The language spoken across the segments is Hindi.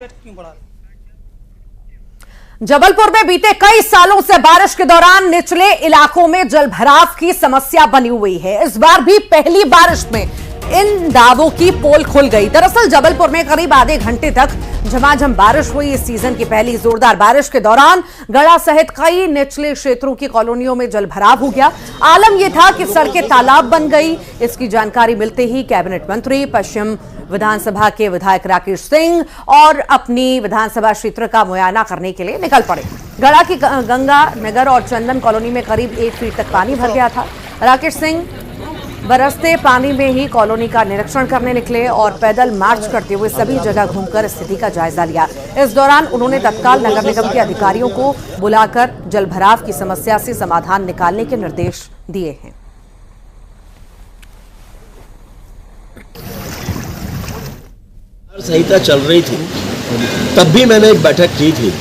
क्यों बढ़ा? जबलपुर में बीते कई सालों से बारिश के दौरान निचले इलाकों में जलभराव की समस्या बनी हुई है। इस बार भी पहली बारिश में इन दावों की पोल खुल गई। दरअसल जबलपुर में करीब आधे घंटे तक झमाझम बारिश हुई। इस सीजन की पहली जोरदार बारिश के दौरान गढ़ा सहित कई निचले क्षेत्रों की कॉलोनियों में जलभराव हो गया। आलम यह था कि सड़कें तालाब बन गई। इसकी जानकारी मिलते ही कैबिनेट मंत्री पश्चिम विधानसभा के विधायक राकेश सिंह और अपनी विधानसभा क्षेत्र का मुआयना करने के लिए निकल पड़े। गढ़ा की गंगा नगर और चंदन कॉलोनी में करीब 1 फीट तक पानी भर गया था। राकेश सिंह बरसते पानी में ही कॉलोनी का निरीक्षण करने निकले और पैदल मार्च करते हुए सभी जगह घूमकर स्थिति का जायजा लिया। इस दौरान उन्होंने तत्काल नगर निगम के अधिकारियों को बुलाकर जलभराव की समस्या से समाधान निकालने के निर्देश दिए हैं। संहिता चल रही थी, तब भी मैंने एक बैठक की थी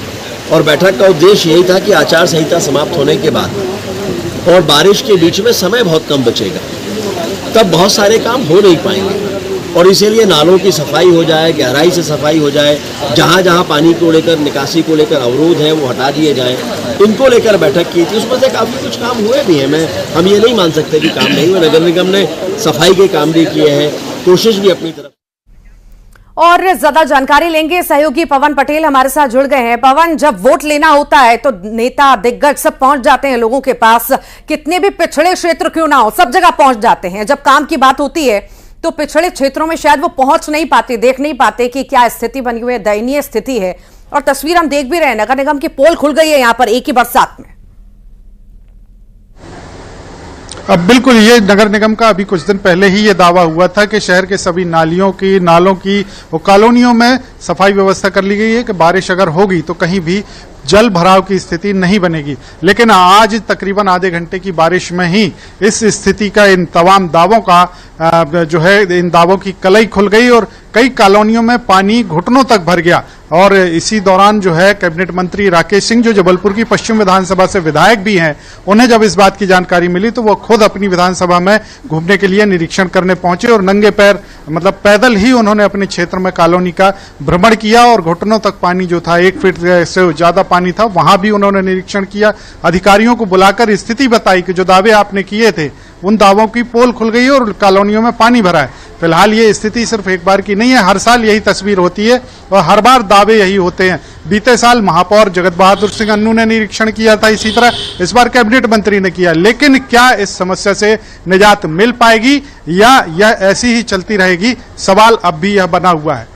और बैठक का उद्देश्य यही था कि आचार संहिता समाप्त होने के बाद और बारिश के बीच में समय बहुत कम बचेगा, तब बहुत सारे काम हो नहीं पाएंगे और इसीलिए नालों की सफाई हो जाए, गहराई से सफाई हो जाए, जहाँ जहाँ पानी को लेकर निकासी को लेकर अवरोध है वो हटा दिए जाएं, इनको लेकर बैठक की थी। उसमें से काफ़ी कुछ काम हुए भी हैं। हम ये नहीं मान सकते कि काम नहीं हुए। नगर निगम ने सफाई के काम भी किए हैं, कोशिश भी अपनी तरफ। और ज्यादा जानकारी लेंगे, सहयोगी पवन पटेल हमारे साथ जुड़ गए हैं। पवन, जब वोट लेना होता है तो नेता दिग्गज सब पहुंच जाते हैं लोगों के पास, कितने भी पिछड़े क्षेत्र क्यों ना हो सब जगह पहुंच जाते हैं। जब काम की बात होती है तो पिछड़े क्षेत्रों में शायद वो पहुंच नहीं पाते, देख नहीं पाते कि क्या स्थिति बनी हुई है, दयनीय स्थिति है। और तस्वीर हम देख भी रहे हैं, नगर निगम की पोल खुल गई है यहां पर एक ही बरसात में। अब बिल्कुल, ये नगर निगम का अभी कुछ दिन पहले ही ये दावा हुआ था कि शहर के सभी नालों की और कॉलोनियों में सफाई व्यवस्था कर ली गई है कि बारिश अगर होगी तो कहीं भी जल भराव की स्थिति नहीं बनेगी। लेकिन आज तकरीबन आधे घंटे की बारिश में ही इस स्थिति का, इन तमाम दावों का जो है, इन दावों की कलई खुल गई और कई कॉलोनियों में पानी घुटनों तक भर गया। और इसी दौरान जो है कैबिनेट मंत्री राकेश सिंह, जो जबलपुर की पश्चिम विधानसभा से विधायक भी हैं, उन्हें जब इस बात की जानकारी मिली तो वो खुद अपनी विधानसभा में घूमने के लिए निरीक्षण करने पहुंचे और नंगे पैर, मतलब पैदल ही उन्होंने अपने क्षेत्र में कॉलोनी का भ्रमण किया और घुटनों तक पानी जो था, 1 फीट से ज्यादा पानी था, वहां भी उन्होंने निरीक्षण किया। अधिकारियों को बुलाकर स्थिति बताई कि जो दावे आपने किए थे उन दावों की पोल खुल गई और कॉलोनियों में पानी भरा है। फिलहाल ये स्थिति सिर्फ एक बार की नहीं है, हर साल यही तस्वीर होती है और हर बार दावे यही होते हैं। बीते साल महापौर जगत बहादुर सिंह अन्नू ने निरीक्षण किया था, इसी तरह इस बार कैबिनेट मंत्री ने किया। लेकिन क्या इस समस्या से निजात मिल पाएगी या यह ऐसी ही चलती रहेगी, सवाल अब भी यह बना हुआ है।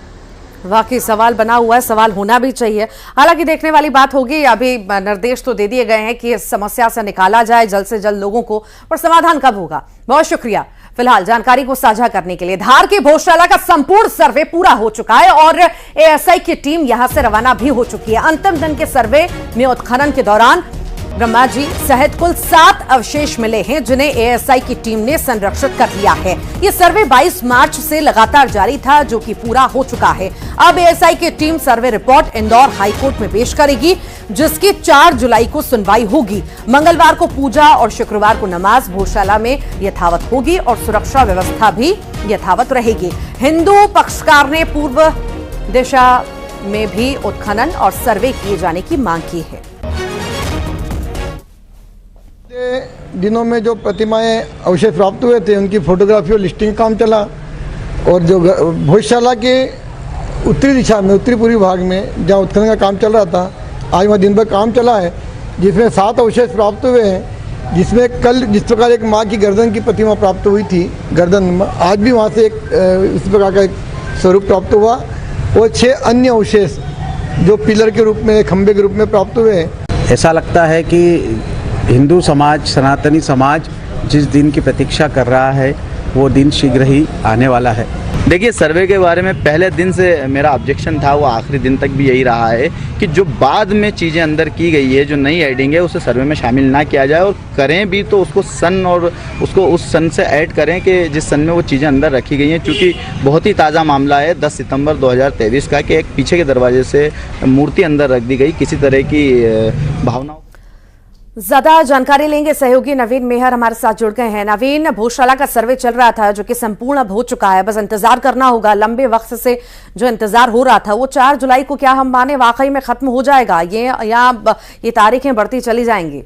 वाकई सवाल बना हुआ है, सवाल होना भी चाहिए। हालांकि देखने वाली बात होगी, अभी निर्देश तो दे दिए गए हैं कि इस समस्या से निकाला जाए जल्द से जल्द लोगों को, पर समाधान कब होगा। बहुत शुक्रिया फिलहाल जानकारी को साझा करने के लिए। धार की भोजशाला का संपूर्ण सर्वे पूरा हो चुका है और एएसआई की टीम यहां से रवाना भी हो चुकी है। अंतिम दिन के सर्वे में उत्खनन के दौरान ब्रह्मा जी सहित कुल 7 अवशेष मिले हैं, जिन्हें एएसआई की टीम ने संरक्षित कर लिया है। ये सर्वे 22 मार्च से लगातार जारी था, जो कि पूरा हो चुका है। अब एएसआई की team survey report Indore high court में पेश करेगी, जिसकी 4 जुलाई को सुनवाई होगी। मंगलवार को पूजा और शुक्रवार को नमाज भोजशाला में यथावत होगी और सुरक्षा व्यवस्था भी यथावत रहेगी। हिंदू पक्षकार ने पूर्व दिशा में भी उत्खनन और सर्वे किए जाने की मांग की है। दिनों में जो प्रतिमाएं अवशेष प्राप्त हुए थे उनकी फोटोग्राफी और लिस्टिंग काम चला और जो भोजशाला के उत्तरी दिशा में, उत्तरी पूर्वी भाग में जहां उत्खनन का काम चल रहा था, आज वहाँ दिन भर काम चला है, जिसमें 7 अवशेष प्राप्त हुए हैं। जिसमें कल जिस प्रकार एक माँ की गर्दन की प्रतिमा प्राप्त हुई थी, गर्दन, आज भी वहाँ से एक इस प्रकार का एक स्वरूप प्राप्त हुआ और 6 अन्य अवशेष जो पिलर के रूप में, खंबे के रूप में प्राप्त हुए हैं। ऐसा लगता है कि हिंदू समाज, सनातनी समाज जिस दिन की प्रतीक्षा कर रहा है वो दिन शीघ्र ही आने वाला है। देखिए, सर्वे के बारे में पहले दिन से मेरा ऑब्जेक्शन था, वो आखिरी दिन तक भी यही रहा है कि जो बाद में चीज़ें अंदर की गई है, जो नई एडिंग है, उसे सर्वे में शामिल ना किया जाए और करें भी तो उसको सन और उसको उस सन से ऐड करें कि जिस सन में वो चीज़ें अंदर रखी गई हैं। क्योंकि बहुत ही ताज़ा मामला है 10 सितंबर 2023 का कि एक पीछे के दरवाजे से मूर्ति अंदर रख दी गई, किसी तरह की भावनाओं ज्यादा जानकारी लेंगे, सहयोगी नवीन मेहर हमारे साथ जुड़ गए हैं। नवीन, भोजशाला का सर्वे चल रहा था जो कि संपूर्ण हो चुका है, बस इंतजार करना होगा। लंबे वक्त से जो इंतजार हो रहा था वो 4 जुलाई को क्या हम माने वाकई में खत्म हो जाएगा, ये तारीखें बढ़ती चली जाएंगी?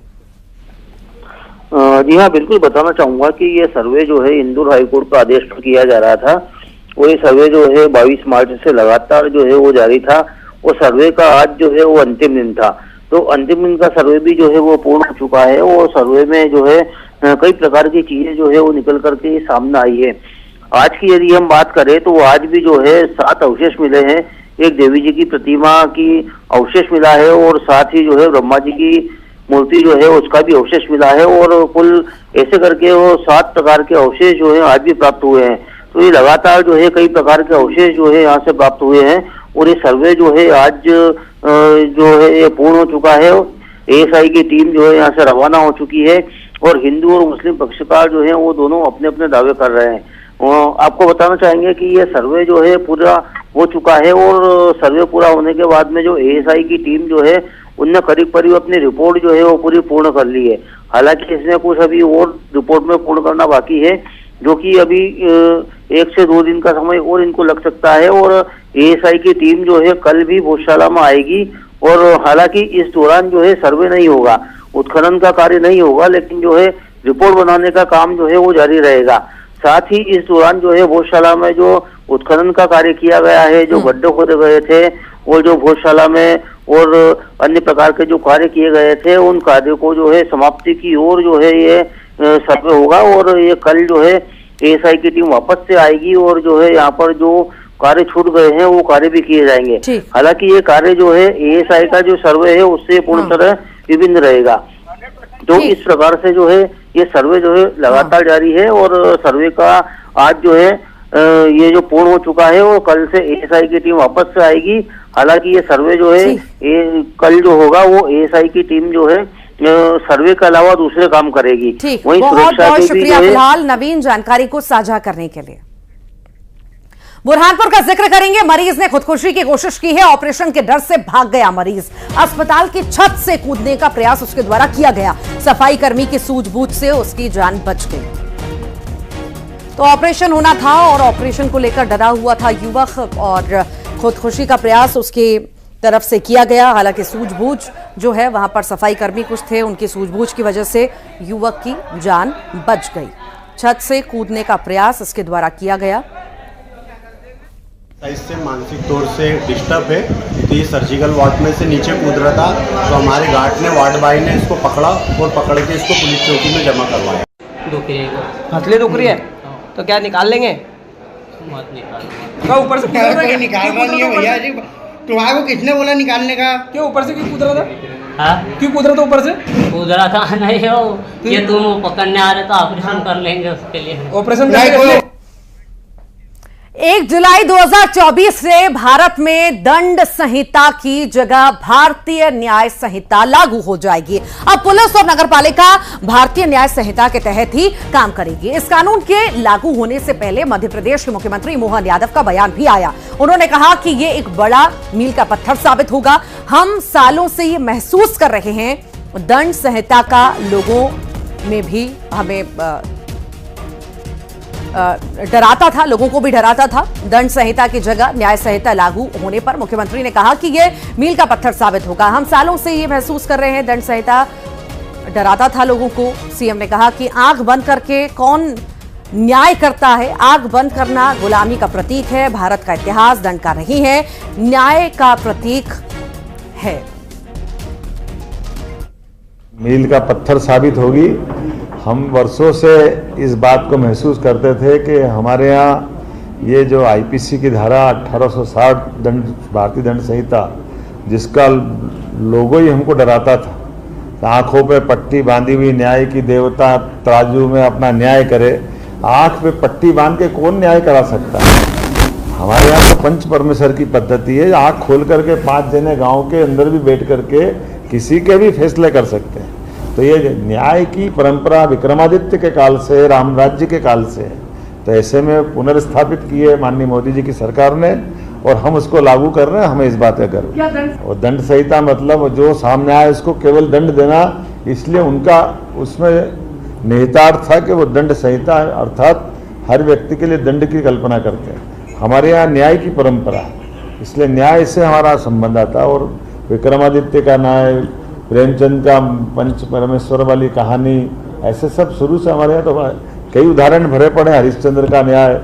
जी हाँ, बिल्कुल बताना चाहूंगा कि ये सर्वे जो है इंदौर हाईकोर्ट का आदेश पर किया जा रहा था। वो ये सर्वे जो है 22 मार्च से लगातार जो है वो जारी था। वो सर्वे का आज जो है वो अंतिम दिन था। तो अंतिम दिन का सर्वे भी जो है वो पूर्ण हो चुका है और सर्वे में जो है कई प्रकार की चीजें जो है वो निकल करके सामने आई है। आज की यदि हम बात करें तो आज भी जो है 7 अवशेष मिले हैं। एक देवी जी की प्रतिमा की अवशेष मिला है और साथ ही जो है ब्रह्मा जी की मूर्ति जो है उसका भी अवशेष मिला है और कुल ऐसे करके वो 7 प्रकार के अवशेष जो है आज भी प्राप्त हुए हैं। तो ये लगातार जो है कई प्रकार के अवशेष जो है यहाँ से प्राप्त हुए हैं और ये सर्वे जो है आज जो है ये पूर्ण हो चुका है। एएसआई की टीम जो है यहाँ से रवाना हो चुकी है और हिंदू और मुस्लिम पक्षकार जो है वो दोनों अपने अपने दावे कर रहे हैं। आपको बताना चाहेंगे कि ये सर्वे जो है पूरा हो चुका है और सर्वे पूरा होने के बाद में जो एएसआई की टीम जो है उनने करीब अपनी रिपोर्ट जो है वो पूरी पूर्ण कर ली है। हालांकि इसमें कुछ अभी और रिपोर्ट में पूर्ण करना बाकी है जो कि अभी 1 से 2 दिन का समय और इनको लग सकता है और एएसआई की टीम जो है कल भी भोजशाला में आएगी और हालांकि इस दौरान जो है सर्वे नहीं होगा, उत्खनन का कार्य नहीं होगा, लेकिन जो है रिपोर्ट बनाने का काम जो है वो जारी रहेगा। साथ ही इस दौरान जो है भोजशाला में जो उत्खनन का कार्य किया गया है, जो गड्ढे खोदे गए थे और जो भोजशाला में और अन्य प्रकार के जो कार्य किए गए थे उन कार्यों को जो है समाप्ति की ओर जो है ये सर्वे होगा और ये कल जो है एएसआई की टीम वापस से आएगी और जो है यहाँ पर जो कार्य छूट गए हैं वो कार्य भी किए जाएंगे। हालांकि ये कार्य जो है एएसआई का जो सर्वे है उससे पूर्ण तरह विभिन्न रहेगा। तो इस प्रकार से जो है ये सर्वे जो है लगातार जारी है और सर्वे का आज जो है ये जो पूर्ण हो चुका है और कल से एएसआई की टीम वापस से आएगी। हालांकि ये सर्वे जो है कल जो होगा वो एएसआई की टीम जो है सर्वे के अलावा दूसरे काम करेगी। वहीं बहुत शुक्रिया फिलहाल नवीन जानकारी को साझा करने के लिए। बुरहानपुर का जिक्र करेंगे। मरीज ने खुदकुशी की कोशिश की है, ऑपरेशन के डर से भाग गया मरीज। अस्पताल की छत से कूदने का प्रयास उसके द्वारा किया गया, सफाई कर्मी की सूझबूझ से उसकी जान बच गई। तो ऑपरेशन होना था और ऑपरेशन को लेकर डरा हुआ था युवक और खुदकुशी का प्रयास उसकी तरफ से किया गया। हालांकि सूझबूझ जो है वहां पर सफाई कर्मी कुछ थे, उनकी सूझबूझ की वजह से युवक की जान बच गई। छत से कूदने का प्रयास इसके द्वारा किया गया। इससे मानसिक तौर से डिस्टर्ब है तो ये सर्जिकल वार्ड में से नीचे कूद रहा था तो हमारे गार्ड ने वार्ड बॉय ने इसको पकड़ा और पकड़ के इसको पुलिस चौकी में जमा करवाया। हथले दुख रही है तो क्या निकाल लेंगे? मत निकाल। ऊपर से निकाल रहा नहीं है भैया जी, तुम्हारे को किसने बोला निकालने का? क्यों ऊपर से क्यों कूद रहा था? हाँ? क्यों कूद रहा था ऊपर से? कूद रहा था नहीं हो ये तुम पकड़ने आ रहे तो ऑपरेशन कर लेंगे उसके लिए। ऑपरेशन 1 जुलाई 2024 से भारत में दंड संहिता की जगह भारतीय न्याय संहिता लागू हो जाएगी। अब पुलिस और नगरपालिका भारतीय न्याय संहिता के तहत ही काम करेगी। इस कानून के लागू होने से पहले मध्य प्रदेश के मुख्यमंत्री मोहन यादव का बयान भी आया। उन्होंने कहा कि यह एक बड़ा मील का पत्थर साबित होगा। हम सालों से ये महसूस कर रहे हैं, दंड संहिता का लोगों में भी हमें डराता था, लोगों को भी डराता था। दंड संहिता की जगह न्याय संहिता लागू होने पर मुख्यमंत्री ने कहा कि यह मील का पत्थर साबित होगा। हम सालों से ये महसूस कर रहे हैं, दंड संहिता डराता था लोगों को। सीएम ने कहा कि आंख बंद करके कौन न्याय करता है? आंख बंद करना गुलामी का प्रतीक है। भारत का इतिहास दंड का नहीं है, न्याय का प्रतीक है। मील का पत्थर साबित होगी। हम वर्षों से इस बात को महसूस करते थे कि हमारे यहाँ ये जो आईपीसी की धारा 1860 दंड भारतीय दंड संहिता जिसका लोगो ही हमको डराता था। आंखों पे पट्टी बांधी हुई न्याय की देवता तराजू में अपना न्याय करे। आंख पे पट्टी बांध के कौन न्याय करा सकता है? हमारे यहाँ तो पंच परमेश्वर की पद्धति है। आंख खोल करके 5 जने गांव के अंदर भी बैठ करके किसी के भी फैसले कर सकते हैं। तो ये न्याय की परंपरा विक्रमादित्य के काल से, राम राज्य के काल से, तो ऐसे में पुनर्स्थापित किए माननीय मोदी जी की सरकार ने और हम उसको लागू कर रहे हैं। हमें इस बात का गर्व। और दंड संहिता मतलब जो सामने आए उसको केवल दंड देना, इसलिए उनका उसमें निहितार्थ था कि वो दंड संहिता अर्थात हर व्यक्ति के लिए दंड की कल्पना करते हैं। हमारे यहाँ न्याय की परंपरा है, इसलिए न्याय से हमारा संबंध आता। और विक्रमादित्य का न्याय, प्रेमचंद का पंच परमेश्वर वाली कहानी, ऐसे सब शुरू से हमारे यहाँ तो कई उदाहरण भरे पड़े। हरिश्चंद्र का न्याय।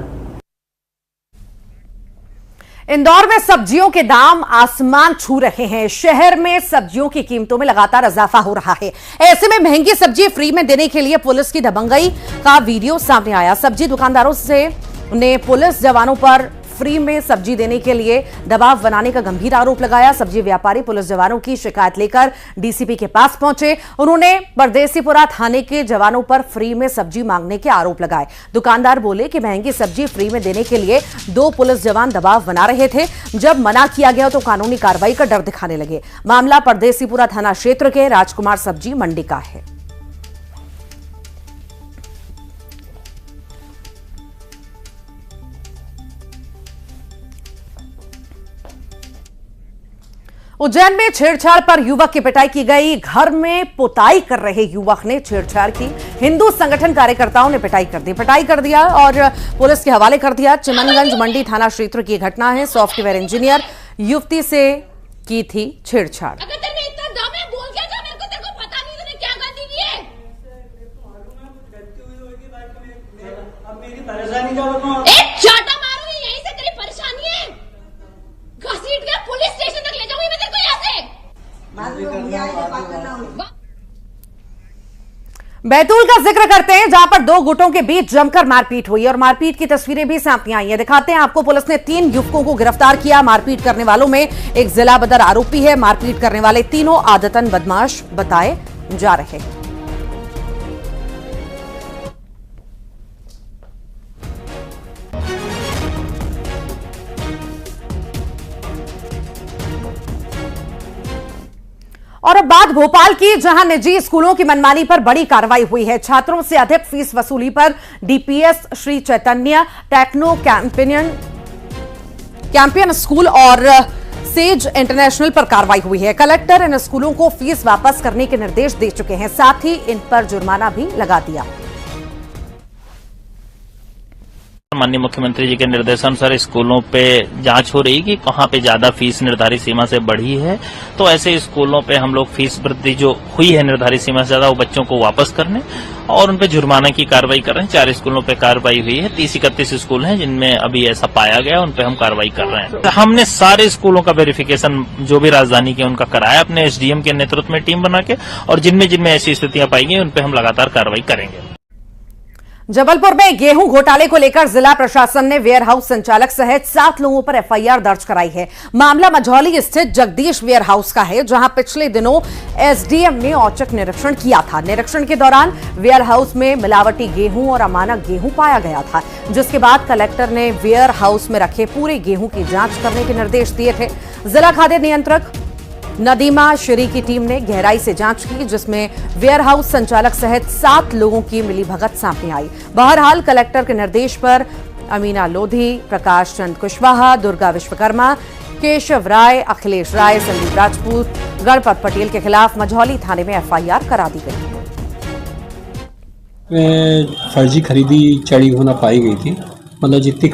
इंदौर में सब्जियों के दाम आसमान छू रहे हैं। शहर में सब्जियों की कीमतों में लगातार इजाफा हो रहा है। ऐसे में महंगी सब्जी फ्री में देने के लिए पुलिस की दबंगई का वीडियो सामने आया। सब्जी दुकानदारों से ने पुलिस जवानों पर फ्री में सब्जी देने के लिए दबाव बनाने का गंभीर आरोप लगाया। सब्जी व्यापारी पुलिस जवानों की शिकायत लेकर डीसीपी के पास पहुंचे। उन्होंने परदेसीपुरा थाने के जवानों पर फ्री में सब्जी मांगने के आरोप लगाए। दुकानदार बोले कि महंगी सब्जी फ्री में देने के लिए 2 पुलिस जवान दबाव बना रहे थे। जब मना किया गया तो कानूनी कार्रवाई का डर दिखाने लगे। मामला परदेसीपुरा थाना क्षेत्र के राजकुमार सब्जी मंडी का है। उज्जैन में छेड़छाड़ पर युवक की पिटाई की गई। घर में पुताई कर रहे युवक ने छेड़छाड़ की। हिंदू संगठन कार्यकर्ताओं ने पिटाई कर दिया और पुलिस के हवाले कर दिया। चिमनगंज मंडी थाना क्षेत्र की घटना है। सॉफ्टवेयर इंजीनियर युवती से की थी छेड़छाड़। बैतूल का जिक्र करते हैं, जहां पर 2 गुटों के बीच जमकर मारपीट हुई और मारपीट की तस्वीरें भी सामने आई हैं। दिखाते हैं आपको। पुलिस ने 3 युवकों को गिरफ्तार किया। मारपीट करने वालों में एक जिला बदर आरोपी है। मारपीट करने वाले तीनों आदतन बदमाश बताए जा रहे हैं। और अब बात भोपाल की, जहां निजी स्कूलों की मनमानी पर बड़ी कार्रवाई हुई है। छात्रों से अधिक फीस वसूली पर DPS Shri Chaitanya techno Campion school और सेज इंटरनेशनल पर कार्रवाई हुई है। कलेक्टर इन स्कूलों को फीस वापस करने के निर्देश दे चुके हैं। साथ ही इन पर जुर्माना भी लगा दिया। माननीय मुख्यमंत्री जी के निर्देशानुसार स्कूलों पे जांच हो रही कि कहां पे ज्यादा फीस निर्धारित सीमा से बढ़ी है, तो ऐसे स्कूलों पे हम लोग फीस वृद्धि जो हुई है निर्धारित सीमा से ज्यादा, वो बच्चों को वापस करने और उन पे जुर्माना की कार्रवाई कर रहे हैं। 4 स्कूलों पे कार्रवाई हुई है। 30-31 स्कूल हैं जिनमें अभी ऐसा पाया गया, उन पे हम कार्रवाई कर रहे हैं। हमने सारे स्कूलों का वेरिफिकेशन जो भी राजधानी के उनका कराया अपने एसडीएम के नेतृत्व में टीम बना के, और जिनमें ऐसी स्थितियां पाई गई उन पे हम लगातार कार्रवाई करेंगे। जबलपुर में गेहूं घोटाले को लेकर जिला प्रशासन ने वेयर हाउस संचालक सहित 7 लोगों पर एफआईआर दर्ज कराई है। मामला मझौली स्थित जगदीश वेयर हाउस का है, जहां पिछले दिनों एसडीएम ने औचक निरीक्षण किया था। निरीक्षण के दौरान वेयर हाउस में मिलावटी गेहूं और अमानक गेहूं पाया गया था, जिसके बाद कलेक्टर ने वेयर हाउस में रखे पूरे गेहूं की जांच करने के निर्देश दिए थे। जिला खाद्य नियंत्रक नदीमा श्री की टीम ने गहराई से जांच की, जिसमें वेयर हाउस संचालक सहित 7 लोगों की मिलीभगत सामने आई। बहरहाल कलेक्टर के निर्देश पर अमीना लोधी, प्रकाश चंद कुशवाहा, दुर्गा विश्वकर्मा, केशव राय, अखिलेश राय, संदीप राजपूत, गणपत पटेल के खिलाफ मझौली थाने में एफआईआर करा दी गई। फर्जी खरीदी चढ़ी होना पाई गई थी। मतलब जितनी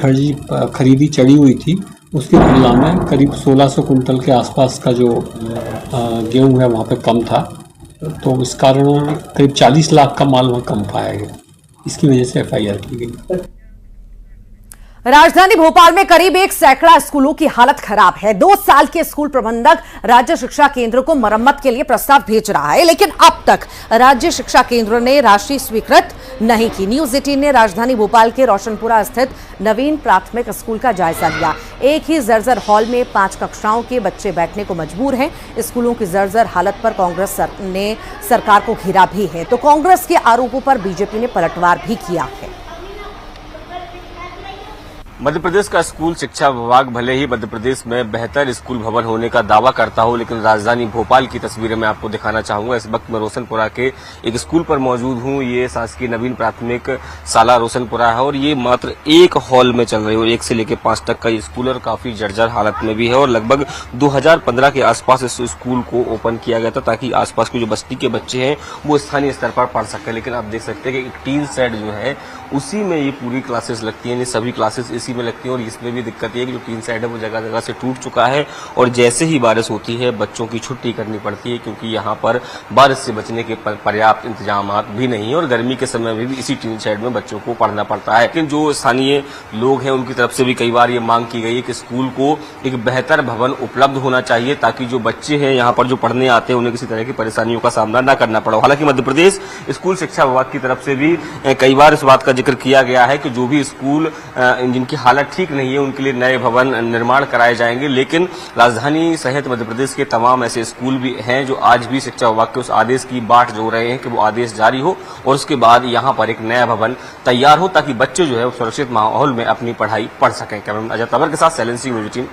खरीदी चढ़ी हुई थी उसकी तुलना में करीब 1600 कुंटल के आसपास का जो गेहूं है वहाँ पे कम था, तो इस कारण करीब 40 लाख का माल वहाँ कम पाया गया। इसकी वजह से एफआईआर की गई। राजधानी भोपाल में करीब 1 सैकड़ा स्कूलों की हालत खराब है। 2 साल के स्कूल प्रबंधक राज्य शिक्षा केंद्र को मरम्मत के लिए प्रस्ताव भेज रहा है, लेकिन अब तक राज्य शिक्षा केंद्र ने राशि स्वीकृत नहीं की। न्यूज 18 ने राजधानी भोपाल के रोशनपुरा स्थित नवीन प्राथमिक स्कूल का जायजा लिया। एक ही जर्जर हॉल में 5 कक्षाओं के बच्चे बैठने को मजबूर हैं। स्कूलों की जर्जर हालत पर कांग्रेस ने सरकार को घेरा भी है, तो कांग्रेस के आरोपों पर बीजेपी ने पलटवार भी किया है। मध्य प्रदेश का स्कूल शिक्षा विभाग भले ही मध्य प्रदेश में बेहतर स्कूल भवन होने का दावा करता हो, लेकिन राजधानी भोपाल की तस्वीरें मैं आपको दिखाना चाहूंगा। इस वक्त मैं रोशनपुरा के एक स्कूल पर मौजूद हूं। ये शासकीय नवीन प्राथमिक शाला रोशनपुरा है और ये मात्र एक हॉल में चल रही है। 1 से लेकर 5 तक का स्कूल और काफी जर्जर हालत में भी है और लगभग 2015 के आसपास इस स्कूल को ओपन किया गया था ताकि आसपास की जो बस्ती के बच्चे हैं वो स्थानीय स्तर पर पढ़ सके। लेकिन आप देख सकते हैं कि एक टीन शेड जो है उसी में ये पूरी क्लासेस लगती हैं, सभी क्लासेस इसी में लगती हैं और इसमें भी दिक्कत ये है कि जो टीन शेड है वो जगह जगह से टूट चुका है और जैसे ही बारिश होती है बच्चों की छुट्टी करनी पड़ती है क्योंकि यहाँ पर बारिश से बचने के पर्याप्त इंतजाम भी नहीं है और गर्मी के समय में भी इसी टीन शेड में बच्चों को पढ़ना पड़ता है। लेकिन जो स्थानीय लोग हैं उनकी तरफ से भी कई बार ये मांग की गई है कि स्कूल को एक बेहतर भवन उपलब्ध होना चाहिए ताकि जो बच्चे हैं यहाँ पर जो पढ़ने आते हैं उन्हें किसी तरह की परेशानियों का सामना न करना पड़े। हालांकि मध्य प्रदेश स्कूल शिक्षा विभाग की तरफ से भी कई बार इस बात का जिक्र किया गया है कि जो भी स्कूल जिनकी हालत ठीक नहीं है उनके लिए नए भवन निर्माण कराए जाएंगे। लेकिन राजधानी सहित मध्य प्रदेश के तमाम ऐसे स्कूल भी हैं जो आज भी शिक्षा विभाग के उस आदेश की बाट जो रहे हैं कि वो आदेश जारी हो और उसके बाद यहाँ पर एक नया भवन तैयार हो ताकि बच्चे जो है सुरक्षित माहौल में अपनी पढ़ाई पढ़ सकें। कैमरामैन अजय तंवर के साथ शैलेंद्र सिंह, न्यूज़ 18।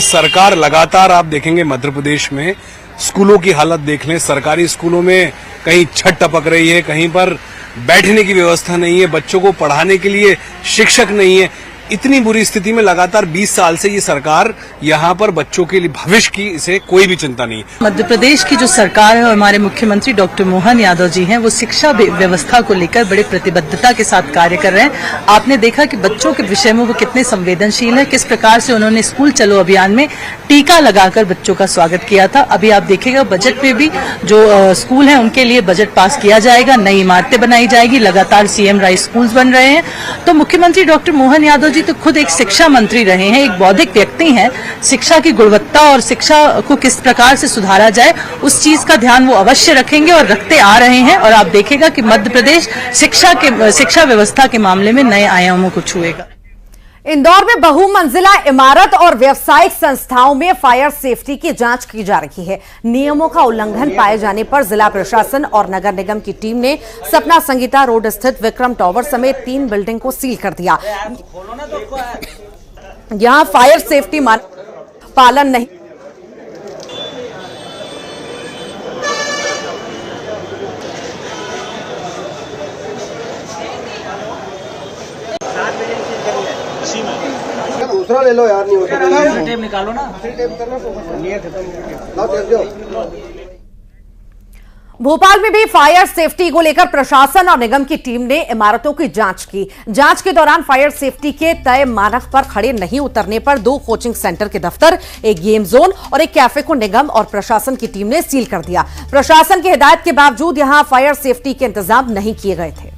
सरकार लगातार आप देखेंगे मध्य प्रदेश में स्कूलों की हालत देख लें। सरकारी स्कूलों में कहीं छत टपक रही है, कहीं पर बैठने की व्यवस्था नहीं है, बच्चों को पढ़ाने के लिए शिक्षक नहीं है। इतनी बुरी स्थिति में लगातार 20 साल से ये सरकार यहाँ पर बच्चों के लिए भविष्य की इसे कोई भी चिंता नहीं। मध्य प्रदेश की जो सरकार है और हमारे मुख्यमंत्री डॉक्टर मोहन यादव जी हैं वो शिक्षा व्यवस्था को लेकर बड़े प्रतिबद्धता के साथ कार्य कर रहे हैं। आपने देखा कि बच्चों के विषय में वो कितने संवेदनशील है, किस प्रकार से उन्होंने स्कूल चलो अभियान में टीका लगाकर बच्चों का स्वागत किया था। अभी आप देखेगा बजट में भी जो स्कूल है उनके लिए बजट पास किया जाएगा, नई इमारतें बनाई जाएगी, लगातार सीएम राइज स्कूल बन रहे हैं। तो मुख्यमंत्री डॉक्टर मोहन यादव जी तो खुद एक शिक्षा मंत्री रहे हैं, एक बौद्धिक व्यक्ति हैं। शिक्षा की गुणवत्ता और शिक्षा को किस प्रकार से सुधारा जाए उस चीज का ध्यान वो अवश्य रखेंगे और रखते आ रहे हैं और आप देखेगा कि मध्य प्रदेश शिक्षा व्यवस्था के मामले में नए आयामों को छुएगा। इंदौर में बहुमंजिला इमारत और व्यावसायिक संस्थाओं में फायर सेफ्टी की जांच की जा रही है। नियमों का उल्लंघन पाए जाने पर जिला प्रशासन और नगर निगम की टीम ने सपना संगीता रोड स्थित विक्रम टावर समेत 3 बिल्डिंग को सील कर दिया। यहां फायर सेफ्टी पालन नहीं दूसरा ले लो यार, नहीं होता टेप निकालो ना, भोपाल में भी फायर सेफ्टी को लेकर प्रशासन और निगम की टीम ने इमारतों की जांच की। जांच के दौरान फायर सेफ्टी के तय मानक पर खड़े नहीं उतरने पर 2 कोचिंग सेंटर के दफ्तर, एक गेम जोन और एक कैफे को निगम और प्रशासन की टीम ने सील कर दिया। प्रशासन की हिदायत के बावजूद यहां फायर सेफ्टी के इंतजाम नहीं किए गए थे।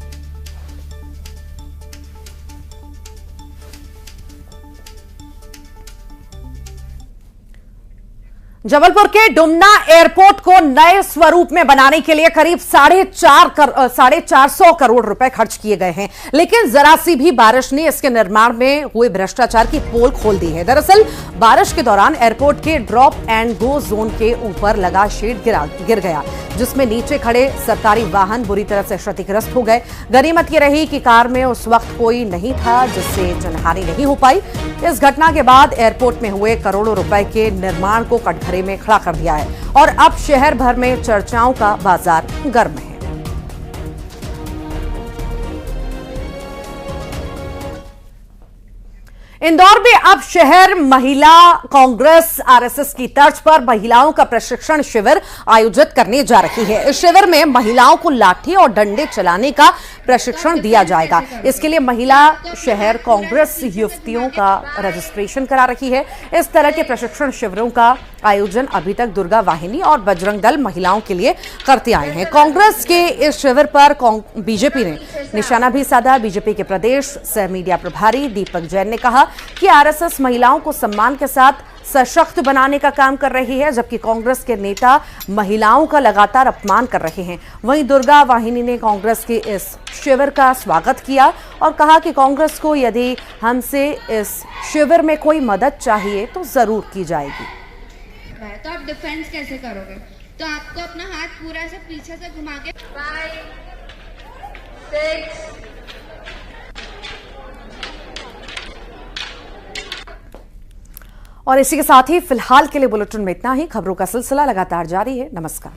जबलपुर के डुमना एयरपोर्ट को नए स्वरूप में बनाने के लिए करीब 450 करोड़ रुपए खर्च किए गए हैं, लेकिन जरा सी भी बारिश ने इसके निर्माण में हुए भ्रष्टाचार की पोल खोल दी है। दरअसल बारिश के दौरान एयरपोर्ट के ड्रॉप एंड गो जोन के ऊपर लगा शेड गिर गया, जिसमें नीचे खड़े सरकारी वाहन बुरी तरह से क्षतिग्रस्त हो गए। गनीमत ये रही कि कार में उस वक्त कोई नहीं था, जिससे जनहानि नहीं हो पाई। इस घटना के बाद एयरपोर्ट में हुए करोड़ों रुपए के निर्माण को कटघरे में खड़ा कर दिया है और अब शहर भर में चर्चाओं का बाजार गर्म है। इंदौर में अब शहर महिला कांग्रेस आरएसएस की तर्ज पर महिलाओं का प्रशिक्षण शिविर आयोजित करने जा रही है। इस शिविर में महिलाओं को लाठी और डंडे चलाने का प्रशिक्षण दिया जाएगा। इसके लिए महिला शहर कांग्रेस युवतियों का रजिस्ट्रेशन करा रही है। इस तरह के प्रशिक्षण शिविरों का आयोजन अभी तक दुर्गा वाहिनी और बजरंग दल महिलाओं के लिए करते आए हैं। कांग्रेस के इस शिविर पर बीजेपी ने निशाना भी साधा। बीजेपी के प्रदेश सह मीडिया प्रभारी दीपक जैन ने कहा कि आरएसएस महिलाओं को सम्मान के साथ सशक्त बनाने का काम कर रही है, जबकि कांग्रेस के नेता महिलाओं का लगातार अपमान कर रहे हैं। वहीं दुर्गा वाहिनी ने कांग्रेस के इस शिविर का स्वागत किया और कहा कि कांग्रेस को यदि हमसे इस शिविर में कोई मदद चाहिए तो जरूर की जाएगी। तो आप डिफेंस कैसे करोगे? तो आपको अपना हाथ पूरा ऐसे पीछे से घुमा के 5, 6 और इसी के साथ ही फिलहाल के लिए बुलेटिन में इतना ही। खबरों का सिलसिला लगातार जारी है। नमस्कार।